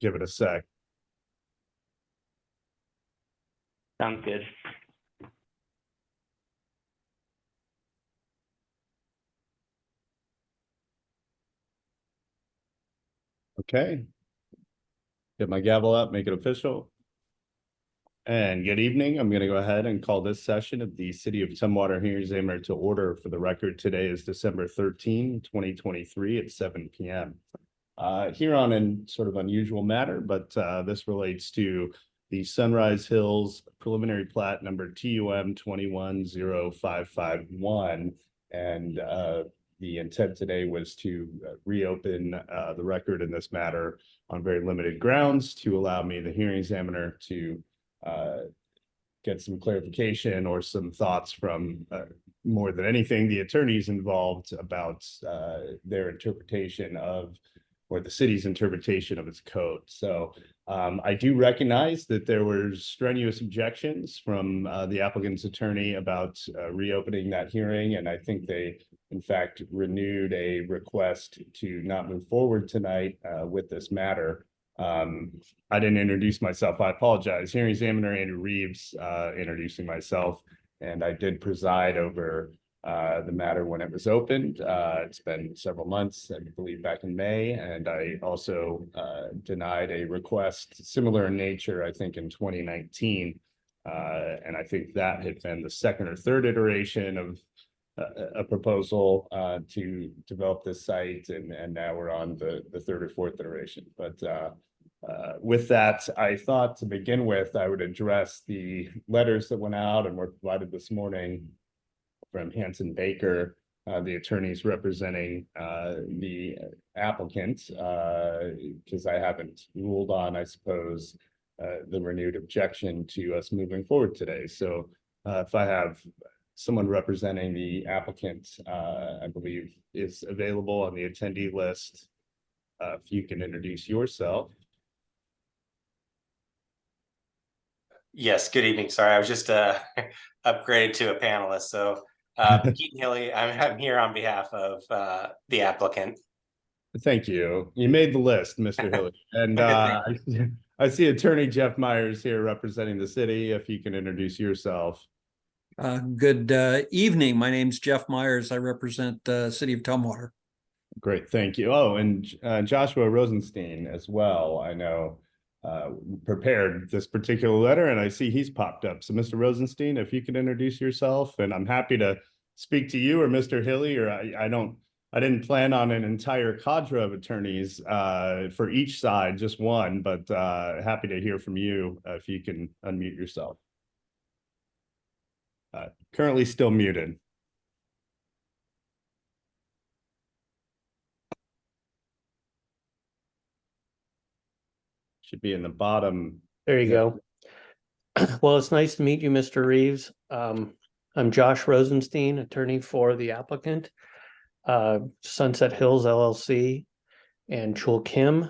give it a sec. Sounds good. Okay. Get my gavel up, make it official. And good evening. I'm going to go ahead and call this session of the City of Tumwater hearing examiner to order. For the record, today is December 13, 2023 at 7 p.m. Here on a sort of unusual matter, but this relates to the Sunrise Hills preliminary plat number TUM 210551. And the intent today was to reopen the record in this matter on very limited grounds to allow me, the hearing examiner, to get some clarification or some thoughts from more than anything the attorneys involved about their interpretation of, or the city's interpretation of its code. So I do recognize that there were strenuous objections from the applicant's attorney about reopening that hearing, and I think they in fact renewed a request to not move forward tonight with this matter. I didn't introduce myself. I apologize. Hearing examiner Andrew Reeves, introducing myself, and I did preside over the matter when it was opened. It's been several months, I believe back in May, and I also denied a request similar in nature, I think in 2019. And I think that had been the second or third iteration of a proposal to develop this site, and now we're on the third or fourth iteration. But with that, I thought to begin with, I would address the letters that went out and were provided this morning from Hanson Baker, the attorneys representing the applicant, because I haven't ruled on, I suppose, the renewed objection to us moving forward today. So if I have someone representing the applicant, I believe is available on the attendee list, if you can introduce yourself. Yes, good evening. Sorry, I was just upgraded to a panelist. So Keaton Hilly, I'm here on behalf of the applicant. Thank you. You made the list, Mr. Hilly. And I see Attorney Jeff Myers here representing the city. If you can introduce yourself. Good evening. My name's Jeff Myers. I represent the city of Tumwater. Great, thank you. Oh, and Joshua Rosenstein as well. I know prepared this particular letter, and I see he's popped up. So Mr. Rosenstein, if you could introduce yourself, and I'm happy to speak to you or Mr. Hilly, or I didn't plan on an entire cadre of attorneys for each side, just one, but happy to hear from you if you can unmute yourself. Currently still muted. Should be in the bottom. There you go. Well, it's nice to meet you, Mr. Reeves. I'm Josh Rosenstein, attorney for the applicant, Sunset Hills LLC, and Chul Kim.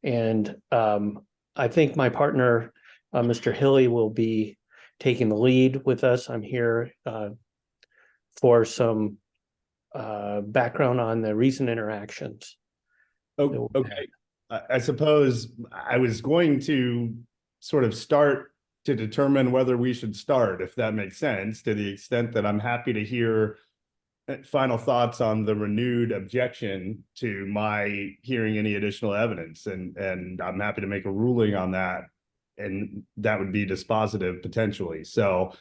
And I think my partner, Mr. Hilly, will be taking the lead with us. I'm here for some background on the recent interactions. Oh, okay. I suppose I was going to sort of start to determine whether we should start, if that makes sense, to the extent that I'm happy to hear final thoughts on the renewed objection to my hearing any additional evidence. And I'm happy to make a ruling on that. And that would be dispositive potentially. So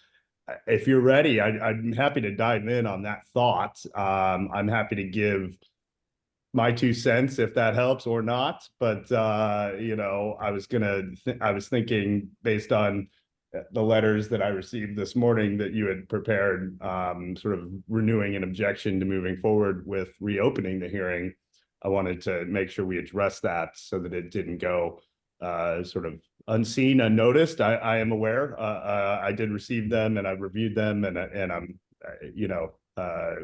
if you're ready, I'm happy to dive in on that thought. I'm happy to give my 2 cents if that helps or not, but you know, I was thinking based on the letters that I received this morning that you had prepared, sort of renewing an objection to moving forward with reopening the hearing. I wanted to make sure we addressed that so that it didn't go sort of unseen, unnoticed. I am aware. I did receive them and I've reviewed them, and I'm you know,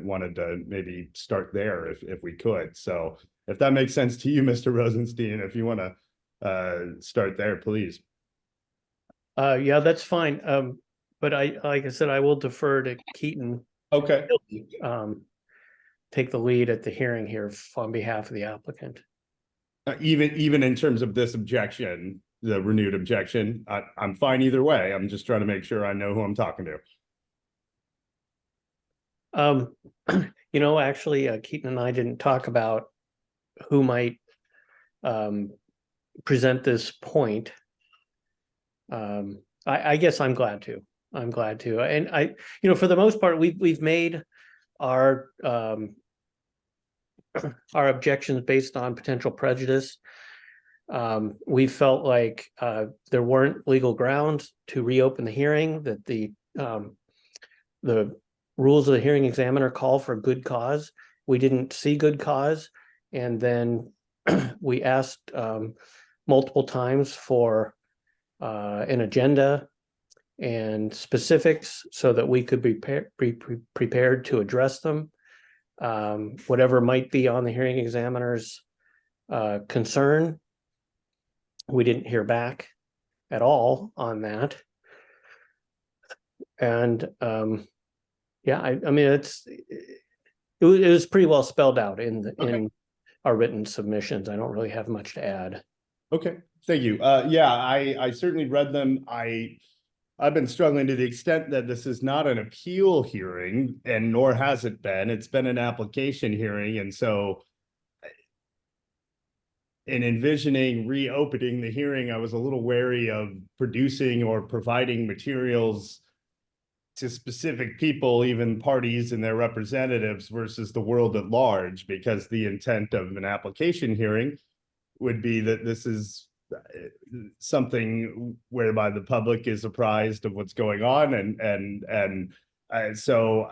wanted to maybe start there if we could. So if that makes sense to you, Mr. Rosenstein, if you want to start there, please. Yeah, that's fine. But like I said, I will defer to Keaton. Okay. Take the lead at the hearing here on behalf of the applicant. Even in terms of this objection, the renewed objection, I'm fine either way. I'm just trying to make sure I know who I'm talking to. Actually, Keaton and I didn't talk about who might present this point. I guess I'm glad to. And for the most part, we've made our objections based on potential prejudice. We felt like there weren't legal grounds to reopen the hearing, that the rules of the hearing examiner call for good cause. We didn't see good cause. And then we asked multiple times for an agenda and specifics so that we could be prepared to address them. Whatever might be on the hearing examiner's concern, we didn't hear back at all on that. And it was pretty well spelled out in our written submissions. I don't really have much to add. Okay, thank you. I certainly read them. I've been struggling to the extent that this is not an appeal hearing, and nor has it been. It's been an application hearing, and so in envisioning reopening the hearing, I was a little wary of producing or providing materials to specific people, even parties and their representatives, versus the world at large, because the intent of an application hearing would be that this is something whereby the public is apprised of what's going on, so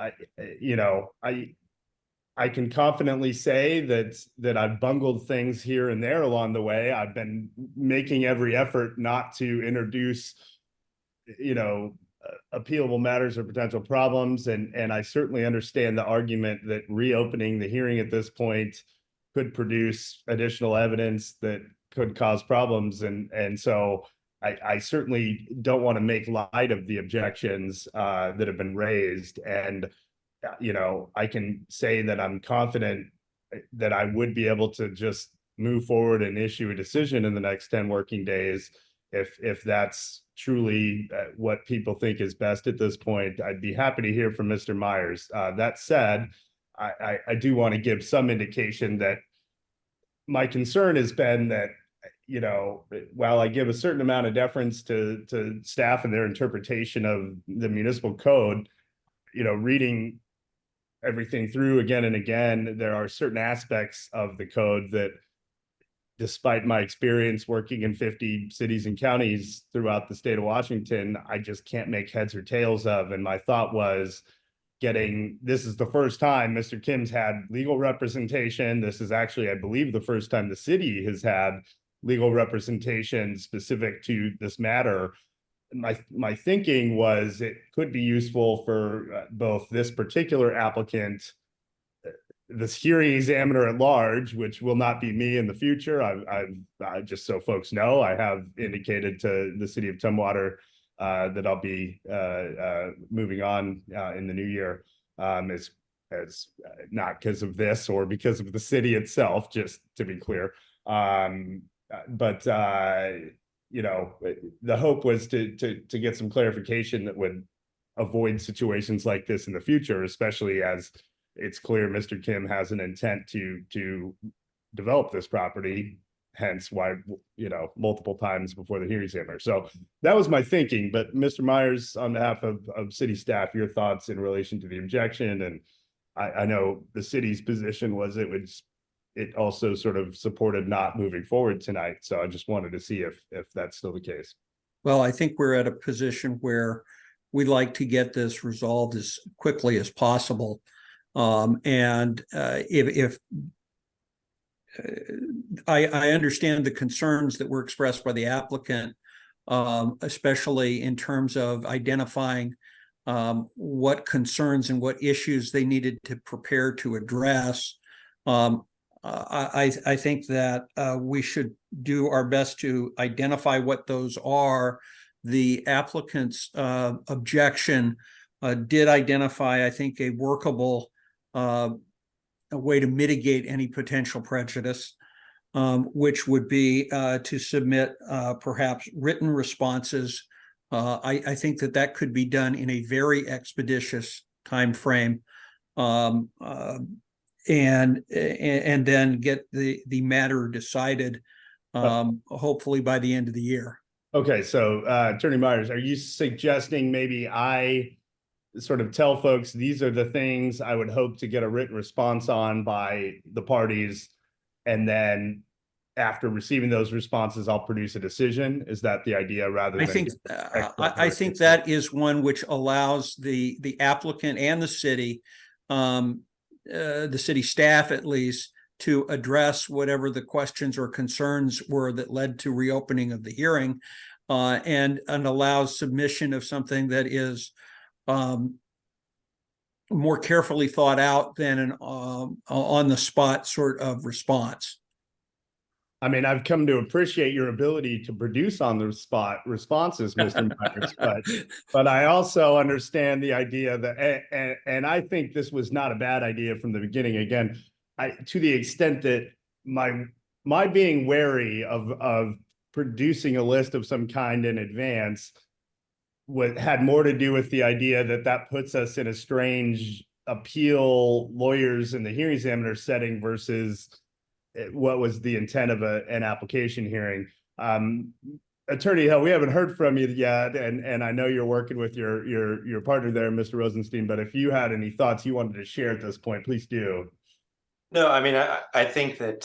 I can confidently say that I've bungled things here and there along the way. I've been making every effort not to introduce appealable matters or potential problems, and I certainly understand the argument that reopening the hearing at this point could produce additional evidence that could cause problems, and so I certainly don't want to make light of the objections that have been raised. And I can say that I'm confident that I would be able to just move forward and issue a decision in the next 10 working days if that's truly what people think is best at this point. I'd be happy to hear from Mr. Myers. That said, I do want to give some indication that my concern has been that while I give a certain amount of deference to staff and their interpretation of the municipal code, reading everything through again and again, there are certain aspects of the code that, despite my experience working in 50 cities and counties throughout the state of Washington, I just can't make heads or tails of. And my thought was this is the first time Mr. Kim's had legal representation. This is actually, I believe, the first time the city has had legal representation specific to this matter. My thinking was it could be useful for both this particular applicant, this hearing examiner at large, which will not be me in the future. I just so folks know, I have indicated to the city of Tumwater that I'll be moving on in the new year, as not because of this or because of the city itself, just to be clear. But the hope was to get some clarification that would avoid situations like this in the future, especially as it's clear Mr. Kim has an intent to develop this property, hence why, multiple times before the hearing examiner. So that was my thinking. But Mr. Myers, on behalf of city staff, your thoughts in relation to the objection. And I know the city's position was it also sort of supported not moving forward tonight. So I just wanted to see if that's still the case. Well, I think we're at a position where we'd like to get this resolved as quickly as possible. If I understand the concerns that were expressed by the applicant, especially in terms of identifying what concerns and what issues they needed to prepare to address. I think that we should do our best to identify what those are. The applicant's objection did identify, I think, a workable a way to mitigate any potential prejudice. which would be to submit perhaps written responses. I think that could be done in a very expeditious timeframe. And then get the matter decided, hopefully by the end of the year. Okay, so Attorney Myers, are you suggesting maybe I sort of tell folks these are the things I would hope to get a written response on by the parties, and then after receiving those responses, I'll produce a decision? Is that the idea rather than? I think that is one which allows the applicant and the city staff at least, to address whatever the questions or concerns were that led to reopening of the hearing, and allows submission of something that is more carefully thought out than an on the spot sort of response. I mean, I've come to appreciate your ability to produce on the spot responses, Mr. Myers, but I also understand the idea that, and I think this was not a bad idea from the beginning. Again, to the extent that my being wary of producing a list of some kind in advance had more to do with the idea that puts us in a strange appeal lawyers in the hearing examiner setting versus what was the intent of an application hearing. Attorney Hill, we haven't heard from you yet, and I know you're working with your partner there, Mr. Rosenstein, but if you had any thoughts you wanted to share at this point, please do. No, I mean, I think that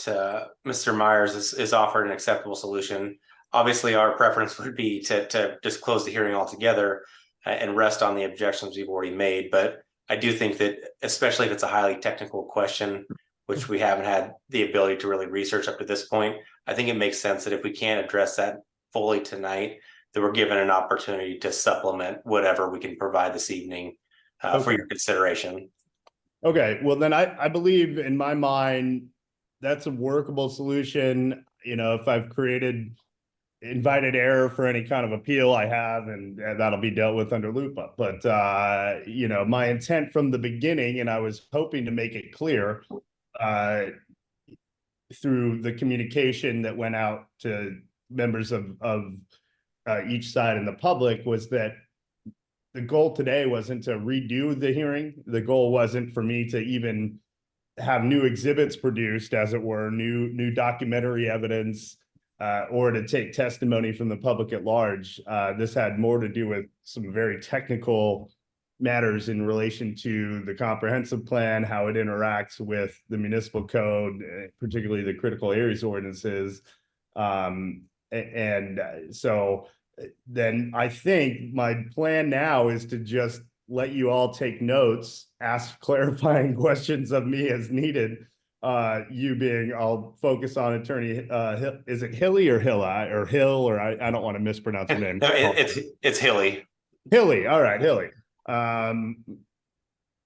Mr. Myers is offered an acceptable solution. Obviously, our preference would be to just close the hearing altogether and rest on the objections we've already made. But I do think that, especially if it's a highly technical question, which we haven't had the ability to really research up to this point, I think it makes sense that if we can't address that fully tonight, that we're given an opportunity to supplement whatever we can provide this evening for your consideration. Okay, well then I believe in my mind that's a workable solution. You know, if I've invited error for any kind of appeal, I have, and that'll be dealt with under LUPA. But you know, my intent from the beginning, and I was hoping to make it clear through the communication that went out to members of each side in the public, was that the goal today wasn't to redo the hearing. The goal wasn't for me to even have new exhibits produced, as it were, new documentary evidence, or to take testimony from the public at large. This had more to do with some very technical matters in relation to the comprehensive plan, how it interacts with the municipal code, particularly the critical areas ordinances. So then I think my plan now is to just let you all take notes, ask clarifying questions of me as needed. You being, I'll focus on Attorney is it Hilly or Hilla or Hill, or I don't want to mispronounce your name. No, it's Hilly. Hilly, all right, Hilly. And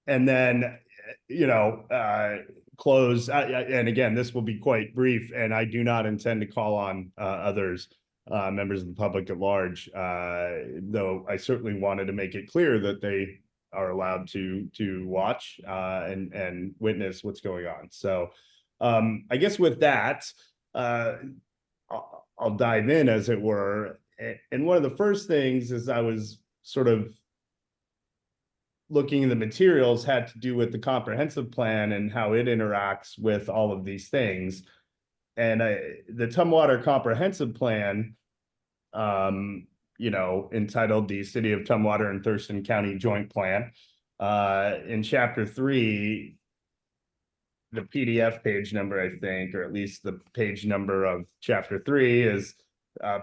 then, you know, close, and again, this will be quite brief, and I do not intend to call on others, members of the public at large, though I certainly wanted to make it clear that they are allowed to watch and witness what's going on. So I guess with that, I'll dive in, as it were. And one of the first things, as I was sort of looking in the materials, had to do with the comprehensive plan and how it interacts with all of these things. And the Tumwater Comprehensive Plan, you know, entitled the City of Tumwater and Thurston County Joint Plan, in Chapter 3, the PDF page number, I think, or at least the page number of Chapter 3 is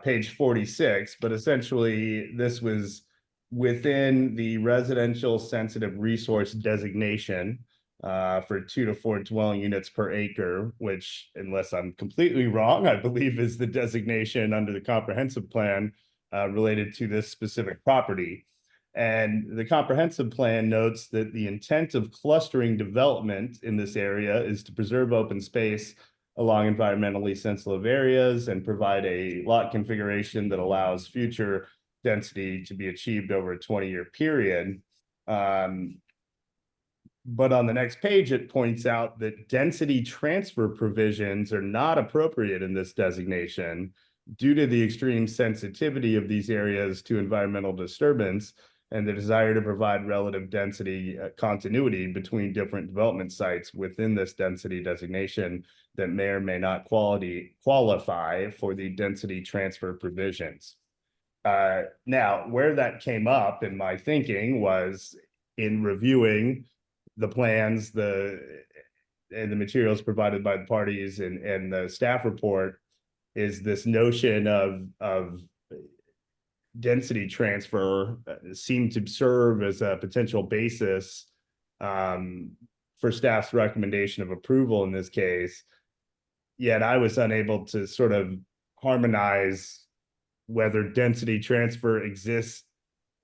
page 46, but essentially this was within the residential sensitive resource designation for 2 to 4 dwelling units per acre, which, unless I'm completely wrong, I believe is the designation under the comprehensive plan related to this specific property. And the comprehensive plan notes that the intent of clustering development in this area is to preserve open space along environmentally sensitive areas and provide a lot configuration that allows future density to be achieved over a 20-year period. But on the next page, it points out that density transfer provisions are not appropriate in this designation due to the extreme sensitivity of these areas to environmental disturbance and the desire to provide relative density continuity between different development sites within this density designation that may or may not qualify for the density transfer provisions. Now, where that came up in my thinking was in reviewing the plans, and the materials provided by the parties and the staff report, is this notion of density transfer seemed to serve as a potential basis for staff's recommendation of approval in this case. Yet I was unable to sort of harmonize whether density transfer exists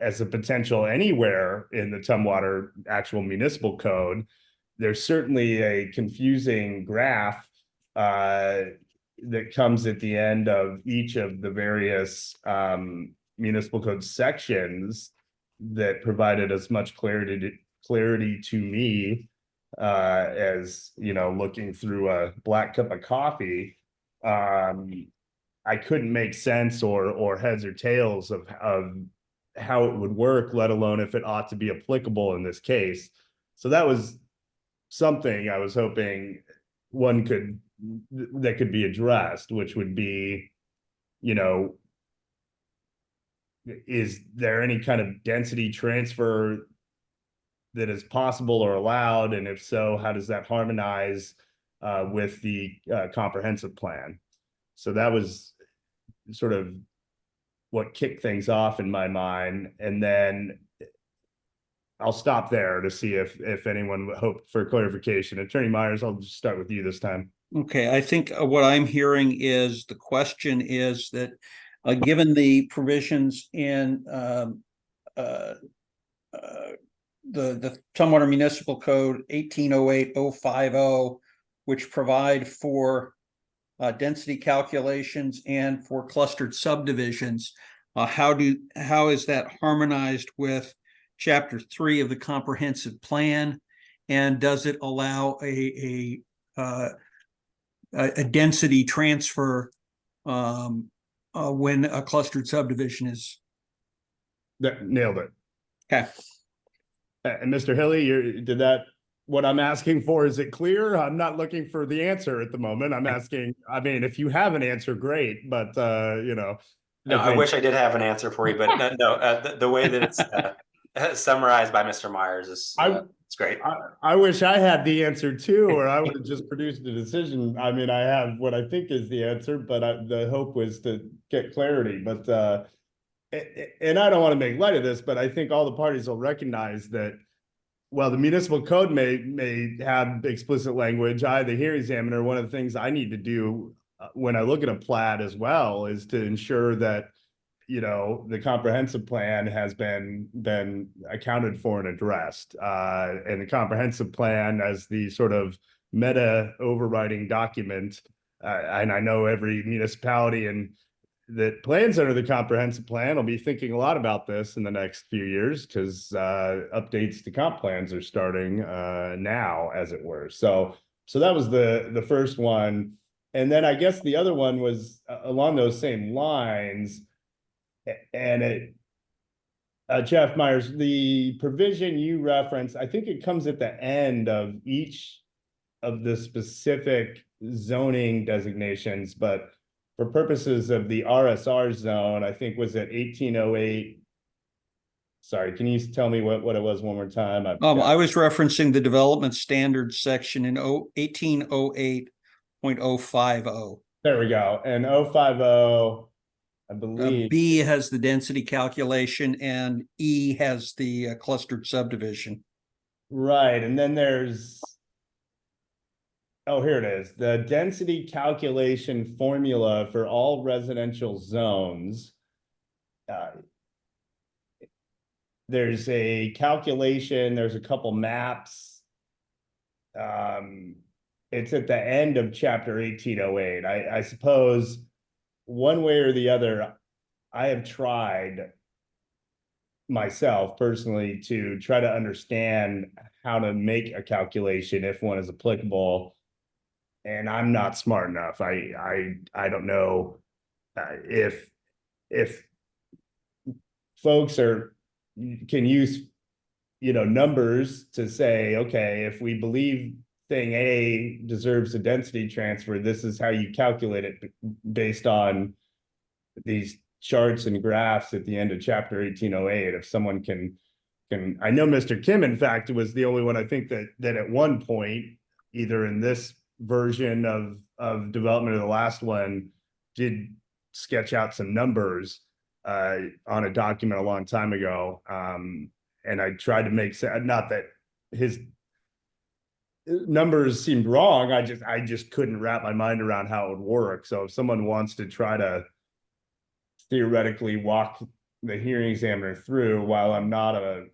as a potential anywhere in the Tumwater actual municipal code. There's certainly a confusing graph that comes at the end of each of the various municipal code sections that provided as much clarity to me as, you know, looking through a black cup of coffee. I couldn't make sense or heads or tails of how it would work, let alone if it ought to be applicable in this case. So that was something I was hoping that could be addressed, which would be, you know, is there any kind of density transfer that is possible or allowed? And if so, how does that harmonize with the comprehensive plan? So that was sort of what kicked things off in my mind. And then I'll stop there to see if anyone would hope for clarification. Attorney Myers, I'll just start with you this time. Okay, I think what I'm hearing is the question is that given the provisions in the Tumwater Municipal Code 1808-050, which provide for density calculations and for clustered subdivisions, how is that harmonized with Chapter 3 of the comprehensive plan? And does it allow a density transfer when a clustered subdivision is? That nailed it. Okay. And Mr. Hilly, what I'm asking for, is it clear? I'm not looking for the answer at the moment. I'm asking, I mean, if you have an answer, great, but you know. No, I wish I did have an answer for you, but the way that it's summarized by Mr. Myers is it's great. I wish I had the answer too, or I would have just produced a decision. I mean, I have what I think is the answer, but the hope was to get clarity. But and I don't want to make light of this, but I think all the parties will recognize that, well, the municipal code may have explicit language. The hearing examiner, one of the things I need to do when I look at a plat as well is to ensure that, you know, the comprehensive plan has been accounted for and addressed. And the comprehensive plan as the sort of meta overriding document, and I know every municipality and that plans under the comprehensive plan will be thinking a lot about this in the next few years, because updates to comp plans are starting now, as it were. So that was the first one. And then I guess the other one was along those same lines. And Jeff Myers, the provision you referenced, I think it comes at the end of each of the specific zoning designations, but for purposes of the RSR zone, I think was at 1808. Sorry, can you tell me what it was one more time? I was referencing the development standards section in 1808.050. There we go. And 050, I believe. B has the density calculation and E has the clustered subdivision. Right. And then there's, oh, here it is. The density calculation formula for all residential zones. There's a calculation, there's a couple maps. It's at the end of chapter 1808. I suppose one way or the other, I have tried myself personally to try to understand how to make a calculation if one is applicable. And I'm not smart enough. I don't know if folks can use, numbers to say, okay, if we believe thing A deserves a density transfer, this is how you calculate it based on these charts and graphs at the end of chapter 1808. If someone can, I know Mr. Kim, in fact, was the only one I think that at one point, either in this version of development of the last one, did sketch out some numbers on a document a long time ago. And I tried to make sense, not that his numbers seemed wrong. I just couldn't wrap my mind around how it would work. So if someone wants to try to theoretically walk the hearing examiner through, while I'm not a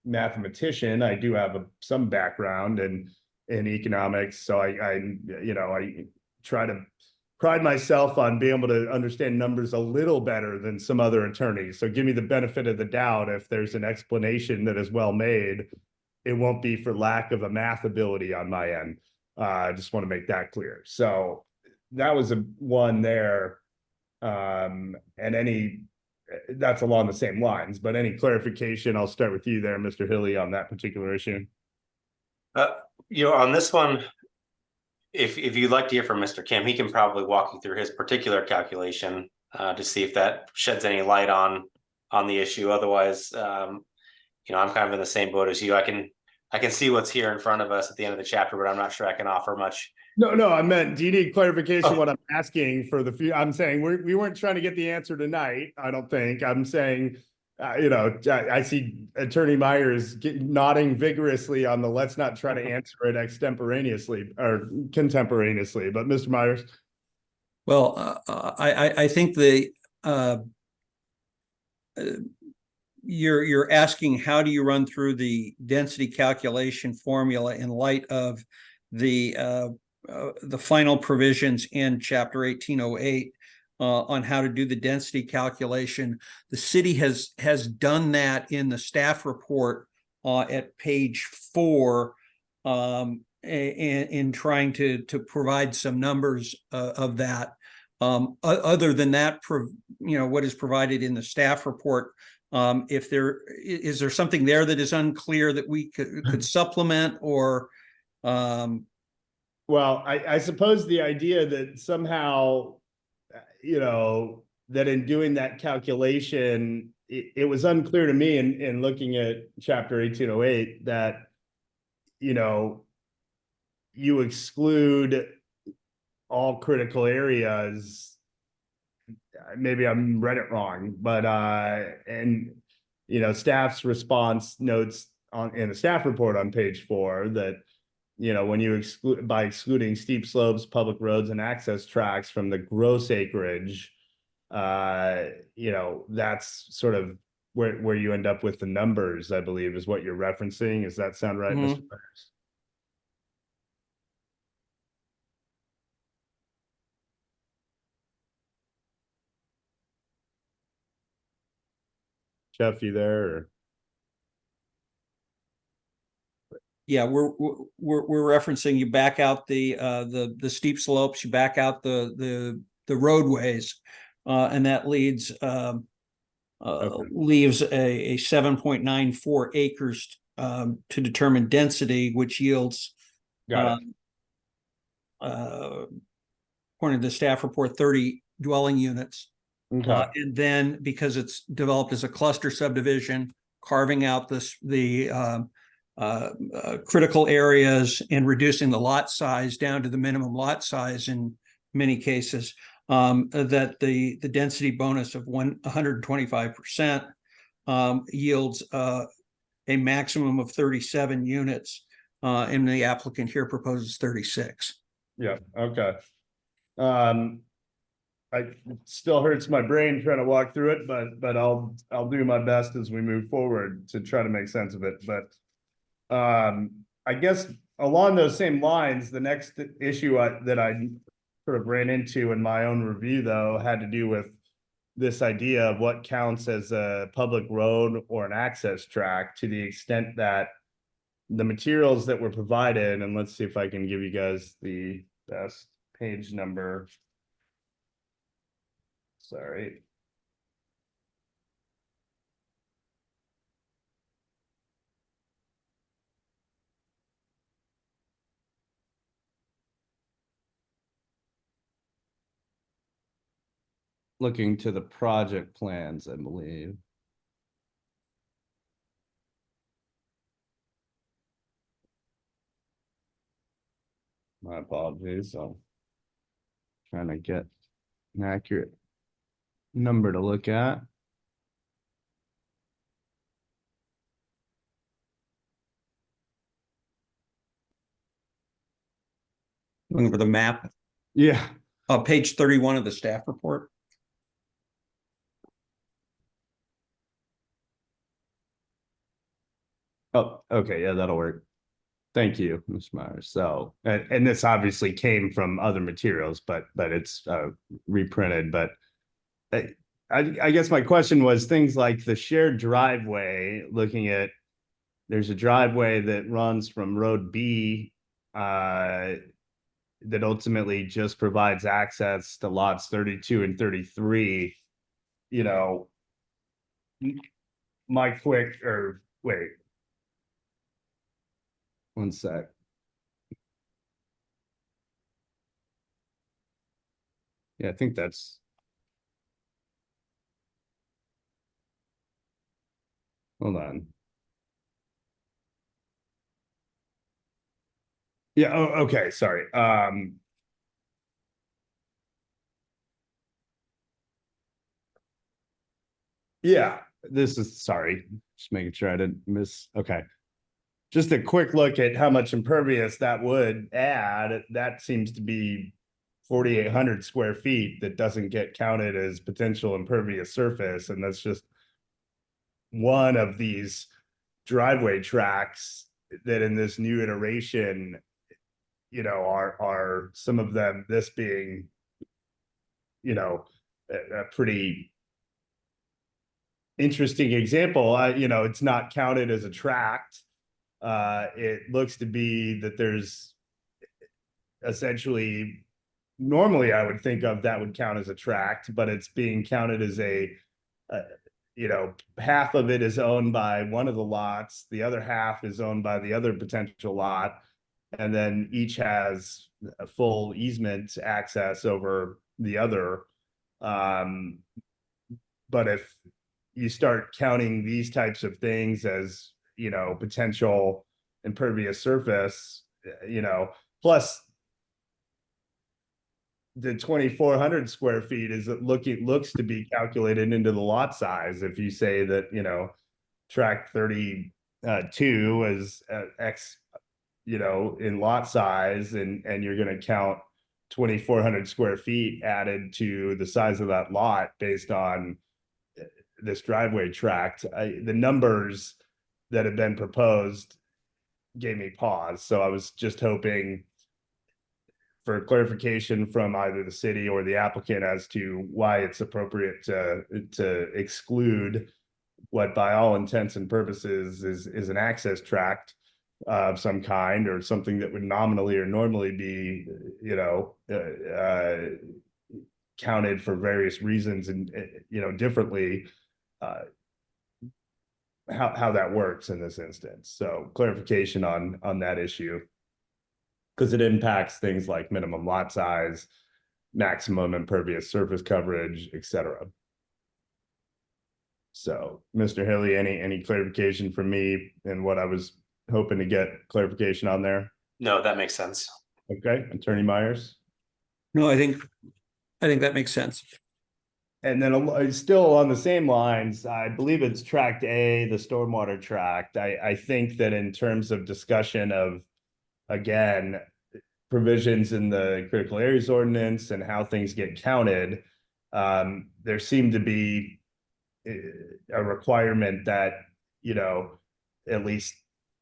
mathematician, I do have some background in economics. So I try to pride myself on being able to understand numbers a little better than some other attorneys. So give me the benefit of the doubt. If there's an explanation that is well made, it won't be for lack of a math ability on my end. I just want to make that clear. So that was one there. And that's along the same lines, but any clarification, I'll start with you there, Mr. Hilly, on that particular issue. On this one, if you'd like to hear from Mr. Kim, he can probably walk you through his particular calculation to see if that sheds any light on the issue. Otherwise, I'm kind of in the same boat as you. I can see what's here in front of us at the end of the chapter, but I'm not sure I can offer much. No, I meant, do you need clarification what I'm asking for the few? I'm saying we weren't trying to get the answer tonight, I don't think. I'm saying, I see Attorney Myers nodding vigorously on the let's not try to answer it extemporaneously or contemporaneously. But Mr. Myers. Well, I think you're asking, how do you run through the density calculation formula in light of the final provisions in chapter 1808 on how to do the density calculation. The city has done that in the staff report at page 4 in trying to provide some numbers of that. Other than that, what is provided in the staff report, if there is there something there that is unclear that we could supplement or Well, I suppose the idea that somehow, that in doing that calculation, it was unclear to me in looking at chapter 1808 that, you exclude all critical areas. Maybe I'm read it wrong, but staff's response notes in the staff report on page 4 that, when you excluding steep slopes, public roads, and access tracks from the gross acreage, that's sort of where you end up with the numbers, I believe, is what you're referencing. Does that sound right, Mr. Myers? Jeff, you there? Or? Yeah, we're referencing, you back out the steep slopes, you back out the roadways, and that leaves a 7.94 acres to determine density, which yields according to the staff report 30 dwelling units. Okay. And then because it's developed as a cluster subdivision, carving out the critical areas and reducing the lot size down to the minimum lot size in many cases, that the density bonus of 125% yields a maximum of 37 units, and the applicant here proposes 36. Yeah, okay. It still hurts my brain trying to walk through it, but I'll do my best as we move forward to try to make sense of it. But I guess along those same lines, the next issue that I sort of ran into in my own review, though, had to do with this idea of what counts as a public road or an access track to the extent that the materials that were provided, and let's see if I can give you guys the best page number. Sorry. Looking to the project plans, I believe. My apologies, I'm trying to get an accurate number to look at. Looking for the map, Yeah, page 31 of the staff report. oh, okay, yeah, that'll work. Thank you, Ms. Myers. So, and this obviously came from other materials, but it's reprinted, but I guess my question was things like the shared driveway, looking at, there's a driveway that runs from road B that ultimately just provides access to lots 32 and 33. You know, my quick, or wait. One sec. Yeah, I think that's. Hold on. Yeah, oh, okay, sorry. Yeah, this is, sorry, just making sure I didn't miss, okay. Just a quick look at how much impervious that would add, that seems to be 4,800 square feet that doesn't get counted as potential impervious surface, and that's just one of these driveway tracks that in this new iteration, you know, are some of them, this being, you know, a pretty interesting example. You know, it's not counted as a tract. It looks to be that there's essentially, normally I would think of that would count as a tract, but it's being counted as you know, half of it is owned by one of the lots, the other half is owned by the other potential lot, and then each has a full easement access over the other. But if you start counting these types of things as, you know, potential impervious surface, you know, plus the 2,400 square feet is looks to be calculated into the lot size. If you say that, you know, tract 32 is X, you know, in lot size, and you're going to count 2,400 square feet added to the size of that lot based on this driveway tract. The numbers that have been proposed gave me pause. So I was just hoping for clarification from either the city or the applicant as to why it's appropriate to exclude what by all intents and purposes is an access tract of some kind, or something that would nominally or normally be, you know, counted for various reasons and, you know, differently, how that works in this instance. So clarification on that issue, because it impacts things like minimum lot size, maximum impervious surface coverage, etc. So, Mr. Hilly, any clarification from me and what I was hoping to get clarification on there? No, that makes sense. Okay, Attorney Myers? No, I think that makes sense. And then still on the same lines, I believe it's tract A, the stormwater tract. I think that in terms of discussion of, again, provisions in the critical areas ordinance and how things get counted, there seemed to be a requirement that, you know, at least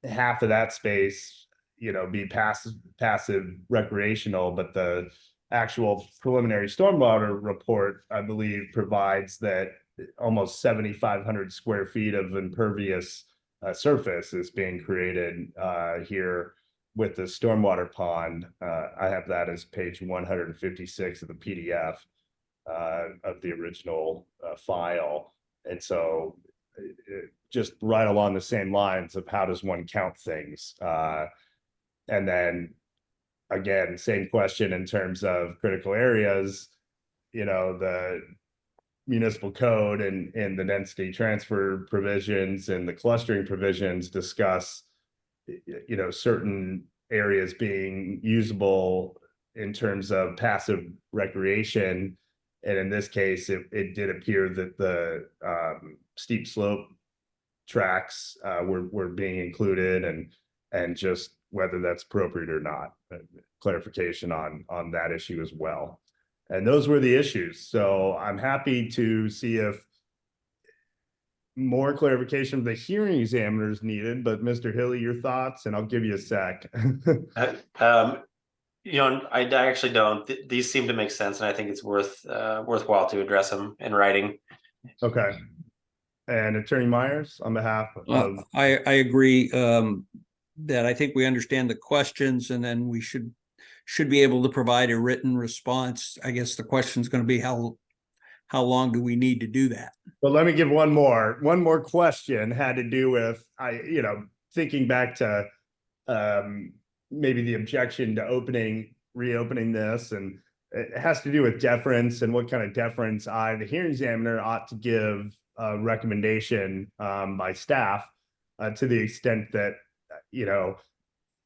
half of that space, you know, be passive recreational, but the actual preliminary stormwater report, I believe, provides that almost 7,500 square feet of impervious surface is being created here with the stormwater pond. I have that as page 156 of the PDF of the original file. And so just right along the same lines of how does one count things? And then again, same question in terms of critical areas, the municipal code and the density transfer provisions and the clustering provisions discuss, certain areas being usable in terms of passive recreation. And in this case, it did appear that the steep slope tracks were being included, and just whether that's appropriate or not. Clarification on that issue as well. And those were the issues. So I'm happy to see if more clarification of the hearing examiner is needed, but Mr. Hilly, your thoughts, and I'll give you a sec. I actually don't. These seem to make sense, and I think it's worthwhile to address them in writing. Okay. And Attorney Myers, on behalf of. I agree that I think we understand the questions, and then we should be able to provide a written response. I guess the question is going to be how long do we need to do that? But let me give one more question had to do with, thinking back to maybe the objection to reopening this, and it has to do with deference and what kind of deference the hearing examiner ought to give a recommendation by staff to the extent that,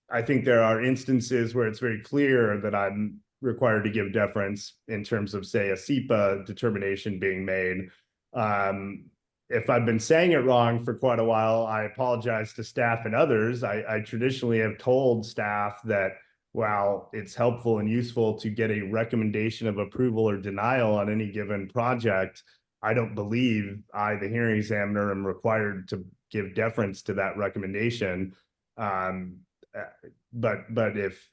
I think there are instances where it's very clear that I'm required to give deference in terms of, say, a SEPA determination being made. If I've been saying it wrong for quite a while, I apologize to staff and others. I traditionally have told staff that while it's helpful and useful to get a recommendation of approval or denial on any given project, I don't believe the hearing examiner, am required to give deference to that recommendation. But if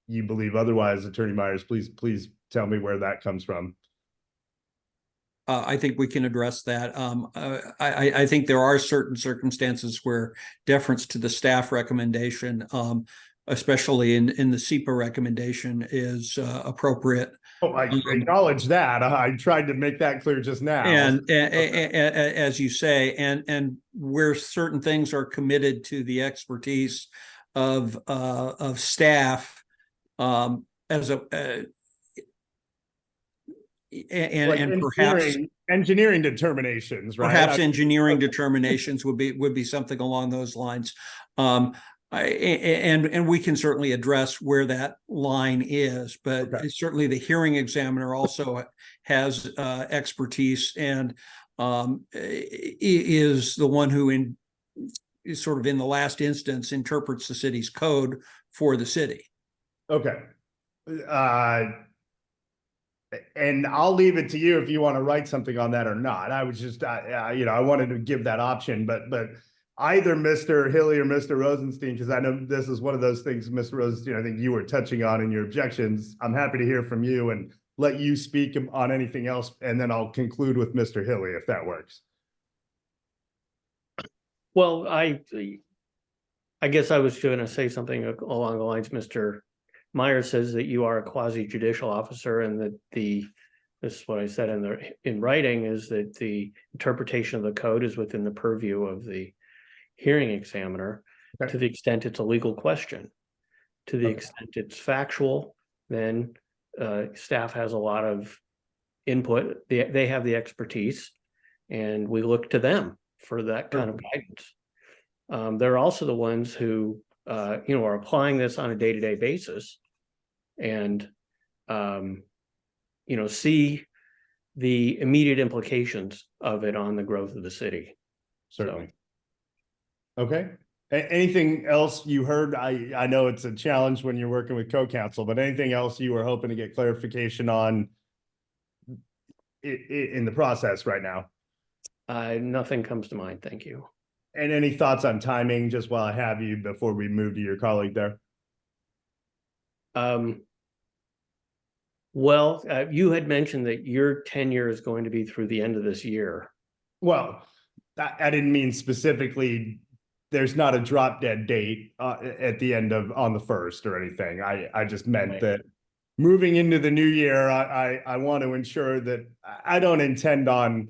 you believe otherwise, Attorney Myers, please tell me where that comes from. I think we can address that. I think there are certain circumstances where deference to the staff recommendation, especially in the SEPA recommendation, is appropriate. Oh, I acknowledge that. I tried to make that clear just now. And as you say, and where certain things are committed to the expertise of staff, as a and perhaps engineering determinations, right? Perhaps engineering determinations would be something along those lines. And we can certainly address where that line is, but certainly the hearing examiner also has expertise and is the one who is sort of in the last instance interprets the city's code for the city. Okay. And I'll leave it to you if you want to write something on that or not. I was just, I wanted to give that option, but either Mr. Hilly or Mr. Rosenstein, because I know this is one of those things, Mr. Rosenstein, I think you were touching on in your objections. I'm happy to hear from you and let you speak on anything else, and then I'll conclude with Mr. Hilly if that works. Well, I guess I was going to say something along the lines, Mr. Myers says that you are a quasi judicial officer, and that this is what I said in writing, is that the interpretation of the code is within the purview of the hearing examiner. Okay. To the extent it's a legal question. To the extent it's factual, then staff has a lot of input. They have the expertise, and we look to them for that kind of guidance. They're also the ones who are applying this on a day-to-day basis, and see the immediate implications of it on the growth of the city. Certainly. Okay. Anything else you heard? I know it's a challenge when you're working with co-counsel, but anything else you were hoping to get clarification on in the process right now? Nothing comes to mind. Thank you. And any thoughts on timing, just while I have you, before we move to your colleague there? Well, you had mentioned that your tenure is going to be through the end of this year. Well, I didn't mean specifically, there's not a drop dead date at the end of, on the first or anything. I just meant Right. that moving into the new year, I want to ensure that I don't intend on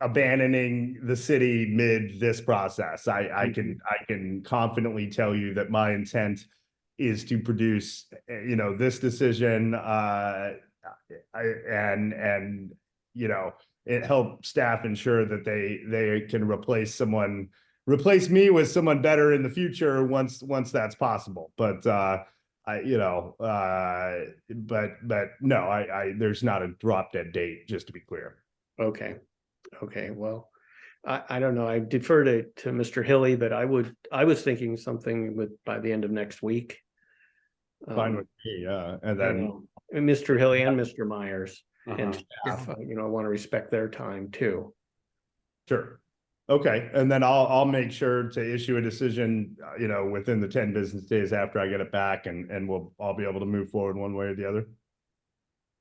abandoning the city mid this process. I can confidently tell you that my intent is to produce, this decision, and, it help staff ensure that they can replace me with someone better in the future once that's possible. But, but no, there's not a drop dead date, just to be clear. Okay. Okay, well, I don't know. I defer to Mr. Hilly, but I was thinking something by the end of next week. Fine with me, yeah. And then, And Mr. Hilly and Mr. Myers and Mhm. staff, I want to respect their time too. sure. Okay, and then I'll make sure to issue a decision, within the 10 business days after I get it back, and I'll be able to move forward one way or the other.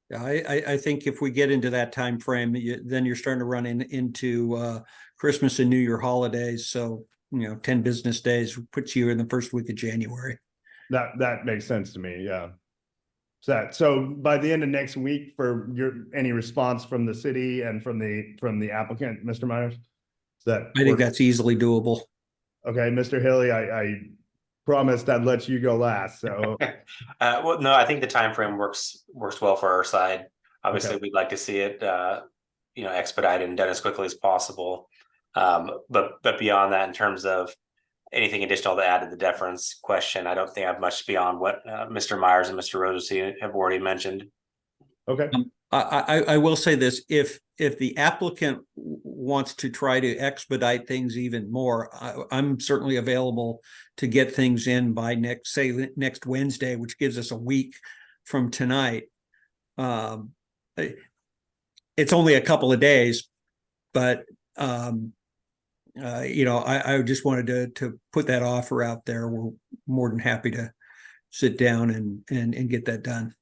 Yeah, I think if we get into that time frame, then you're starting to run into Christmas and New Year holidays. So, 10 business days puts you in the first week of January. That makes sense to me, yeah. So by the end of next week, for any response from the city and from the applicant, Mr. Myers? I think that's easily doable. Okay, Mr. Hilly, I promised I'd let you go last, so. Well, no, I think the time frame works well for our side. Obviously, Okay. we'd like to see it, expedited and done as quickly as possible. But beyond that, in terms of anything additional to add to the deference question, I don't think I have much beyond what Mr. Myers and Mr. Rosenstein have already mentioned. Okay, I will say this, if the applicant wants to try to expedite things even more, I'm certainly available to get things in by next Wednesday, which gives us a week from tonight. It's only a couple of days, but I just wanted to put that offer out there. We're more than happy to sit down and get that done.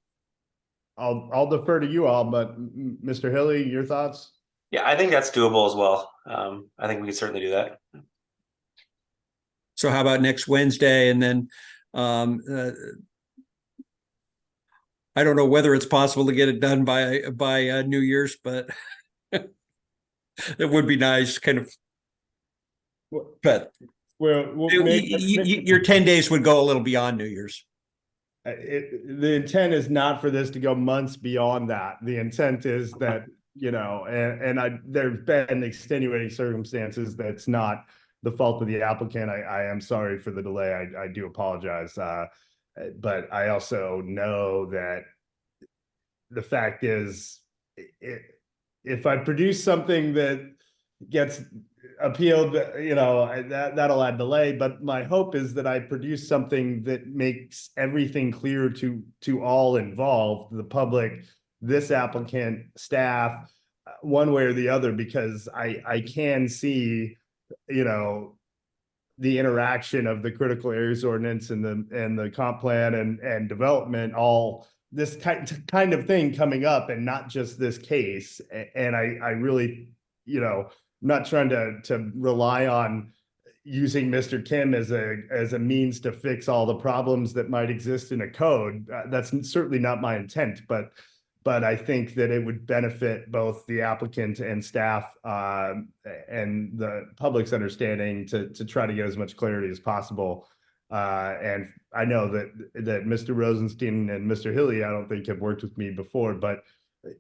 I'll defer to you all, but Mr. Hilly, your thoughts? Yeah, I think that's doable as well. I think we can certainly do that. So how about next Wednesday? And then I don't know whether it's possible to get it done by New Year's, but it would be nice, kind of. But We'll your 10 days would go a little beyond New Year's. The intent is not for this to go months beyond that. The intent is that, there've been extenuating circumstances that's not the fault of the applicant. I am sorry for the delay. I do apologize. But I also know that the fact is, if I produce something that gets appealed, that'll add delay. But my hope is that I produce something that makes everything clear to all involved, the public, this applicant, staff, one way or the other, because I can see, the interaction of the critical areas ordinance and the comp plan and development, all this kind of thing coming up, and not just this case. And I really, not trying to rely on using Mr. Kim as a means to fix all the problems that might exist in a code. That's certainly not my intent, but I think that it would benefit both the applicant and staff and the public's understanding to try to get as much clarity as possible. And I know that Mr. Rosenstein and Mr. Hilly, I don't think have worked with me before, but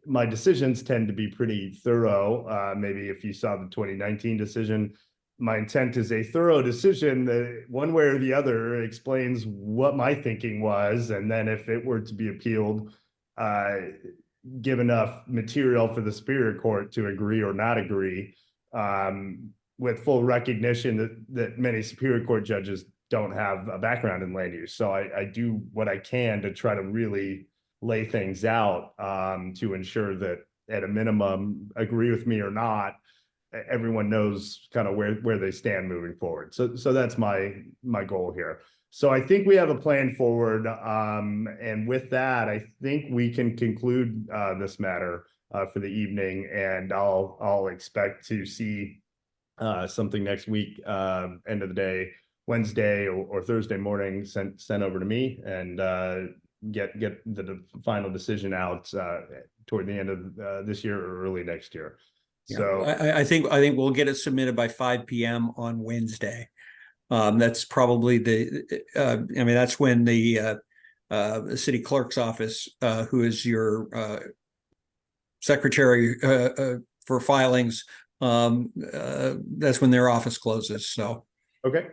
my decisions tend to be pretty thorough. Maybe if you saw the 2019 decision, my intent is a thorough decision that one way or the other explains what my thinking was. And then if it were to be appealed, give enough material for the Superior Court to agree or not agree, with full recognition that many Superior Court judges don't have a background in land use. So I do what I can to try to really lay things out to ensure that at a minimum, agree with me or not, everyone knows kind of where they stand moving forward. So that's my goal here. So I think we have a plan forward. And with that, I think we can conclude this matter for the evening, and I'll expect to see something next week, end of the day, Wednesday or Thursday morning, sent over to me, and get the final decision out toward the end of this year or early next year. Yeah, So I think we'll get it submitted by 5 p.m. on Wednesday. That's probably I mean, that's when the city clerk's office, who is your secretary for filings, that's when their office closes. So, okay.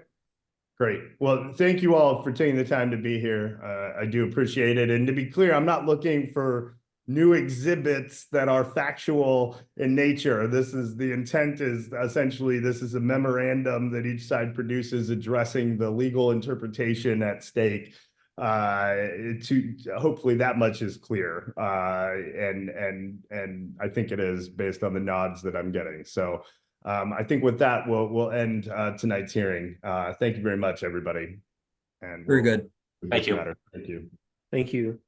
Great. Well, thank you all for taking the time to be here. I do appreciate it. And to be clear, I'm not looking for new exhibits that are factual in nature. The intent is essentially, this is a memorandum that each side produces addressing the legal interpretation at stake. To hopefully that much is clear. And I think it is, based on the nods that I'm getting. So I think with that, we'll end tonight's hearing. Thank you very much, everybody. And very good. Thank you. Thank you. Thank you.